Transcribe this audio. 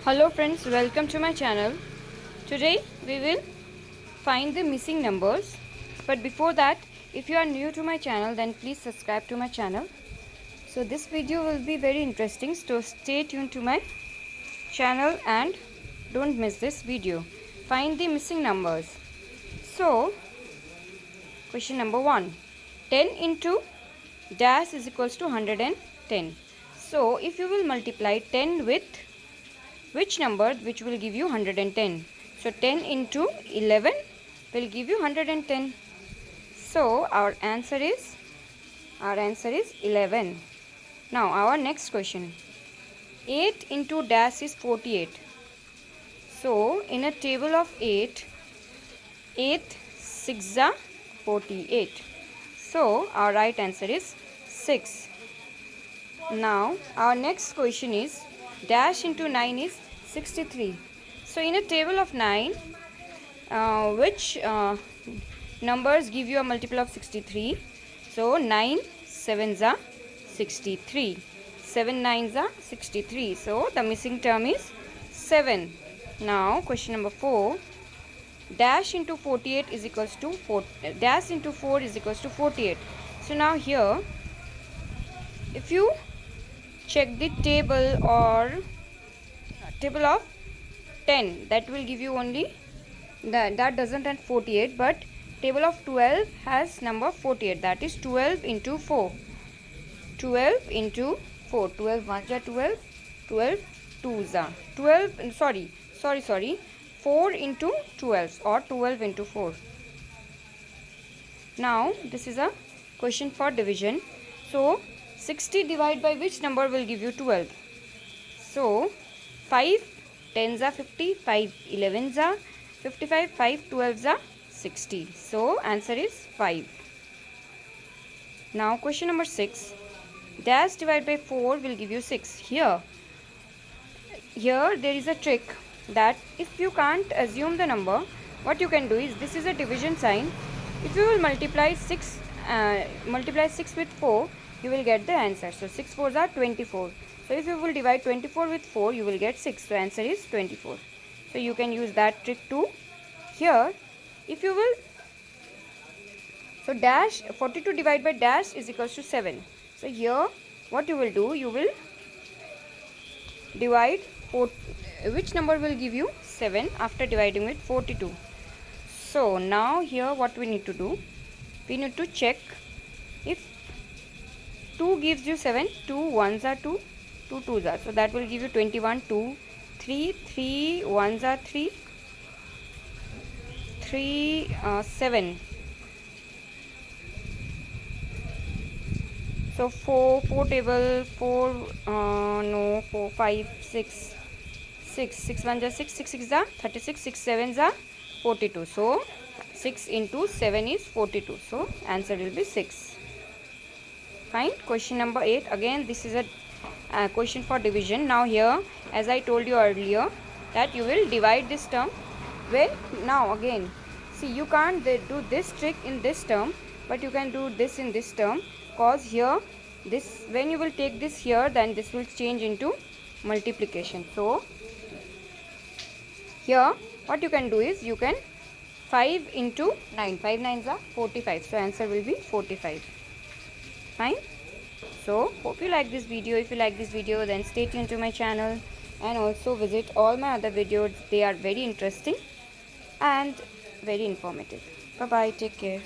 Hello friends, welcome to my channel. Today we will find the missing numbers. But before that, if you are new to my channel, then please subscribe to my channel. So this video will be very interesting, so stay tuned to my channel and don't miss this video. Find the missing numbers. So question number 1. 10 into dash is equals to 110. So if you will multiply 10 with which number which will give you 110? So 10 into 11 will give you 110. So our answer is 11. Now our next question. 8 into dash is 48. So in a table of 8, 8 6 are 48. So our right answer is 6. Now our next question is dash into 9 is 63. So in a table of 9, which numbers give you a multiple of 63? So 9 7s are 63. 7 9s are 63. So the missing term is 7. Now question number 4. Dash into 48 is equals to 4. Dash into 4 is equals to 48. So now here, if you check the table or table of 10, that will give you only that doesn't have 48, but table of 12 has number 48, that is 12 into 4. 12 into 4. 12 1s are 12, 12 2s are 12. Sorry, 4 into 12 or 12 into 4. Now this is a question for division. So 60 divided by which number will give you 12? So 5 10s are 50, 5 11s are 55, 5 12s are 60. So answer is 5. Now question number 6. Dash divided by 4 will give you 6. Here there is a trick that if you can't assume the number, what you can do is, this is a division sign. If you will multiply 6 with 4, you will get the answer. So 6 4s are 24. So if you will divide 24 with 4, you will get 6. So answer is 24. So you can use that trick too. Here, if you will, so dash 42 divided by dash is equals to 7. So here what you will do, you will divide 4, which number will give you 7 after dividing with 42. So now here what we need to do, we need to check if 2 gives you 7, 2 1s are 2, 2 2s are, so that will give you 21. 2 3 3 1s are 3, 3 7. So 4 table 4 no 4 5 6 6 1s are 6, 6 6s are 36, 6 7s are 42. So 6 into 7 is 42. So answer will be 6. Fine. Question number 8. Again this is a question for division. Now here, as I told you earlier, that you will divide this term. Well, now again, see, you can't do this trick in this term, but you can do this in this term, cause here this, when you will take this here, then this will change into multiplication. So here what you can do is, you can 5 into 9, 5 9s are 45. So answer will be 45. Fine. So hope you like this video. If you like this video, then stay tuned to my channel and also visit all my other videos. They are very interesting and very informative. Bye bye. Take care.